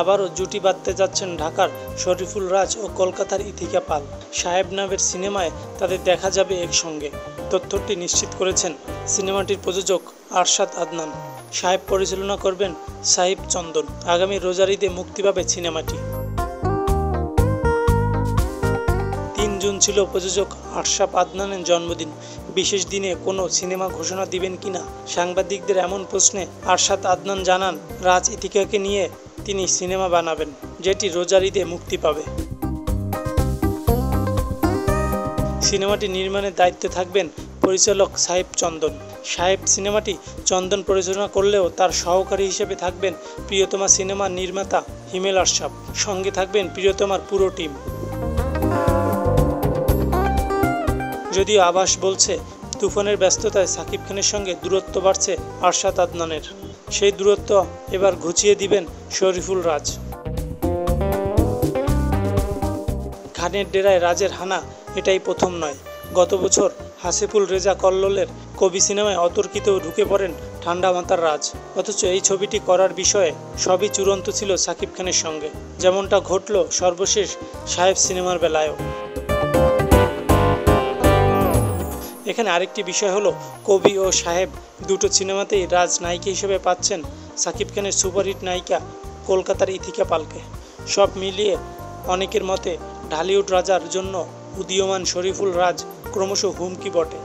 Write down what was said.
আবারও জুটি বাঁধতে যাচ্ছেন ঢাকার শরীফুল রাজ ও কলকাতার ইথিকা পাল। সাহেব নামের সিনেমায় তাদের দেখা যাবে একসঙ্গে। তথ্যটি নিশ্চিত করেছেন সিনেমাটির প্রযোজক আরশাদ আদনান। সাহেব পরিচালনা করবেন সাহিব চন্দন। আগামী রোজার ঈদে মুক্তি পাবে সিনেমাটি। ৩ জুন ছিল প্রযোজক আরশাদ আদনানের জন্মদিন। বিশেষ দিনে কোনো সিনেমা ঘোষণা দিবেন কিনা সাংবাদিকদের এমন প্রশ্নে আরশাদ আদনান জানান, রাজ ইথিকাকে নিয়ে তিনি সিনেমা বানাবেন, যেটি রোজার ঈদে মুক্তি পাবে। সিনেমাটি নির্মাণের দায়িত্বে থাকবেন পরিচালক সাহিব চন্দন। সাহেব সিনেমাটি চন্দন পরিচালনা করলেও তার সহকারী হিসেবে থাকবেন প্রিয়তমা সিনেমার নির্মাতা হিমেল আশরাফ। সঙ্গে থাকবেন প্রিয়তমার পুরো টিম। যদিও আভাস বলছে তুফানের ব্যস্ততায় সাকিব খানের সঙ্গে দূরত্ব বাড়ছে আরশাদ আদনানের। সেই দূরত্ব এবার ঘুচিয়ে দিবেন শরীফুল রাজ। খানের ডেরায় রাজের হানা এটাই প্রথম নয়। গত বছর হাসিবুল রেজা কল্লোলের কবি সিনেমায় অতর্কিতেও ঢুকে পড়েন ঠান্ডা মাথার রাজ। অথচ এই ছবিটি করার বিষয়ে সবই চূড়ান্ত ছিল সাকিব খানের সঙ্গে, যেমনটা ঘটল সর্বশেষ সাহেব সিনেমার বেলায়ও। এখানে আরেকটি বিষয় হলো, কবি ও সাহেব দুটো সিনেমাতেই রাজ নায়িকা হিসেবে পাচ্ছেন সাকিব খানের সুপারহিট নায়িকা কলকাতার ইথিকা পালকে। সব মিলিয়ে অনেকের মতে ঢালিউড রাজার জন্য উদীয়মান শরীফুল রাজ ক্রমশ হুমকি বটে।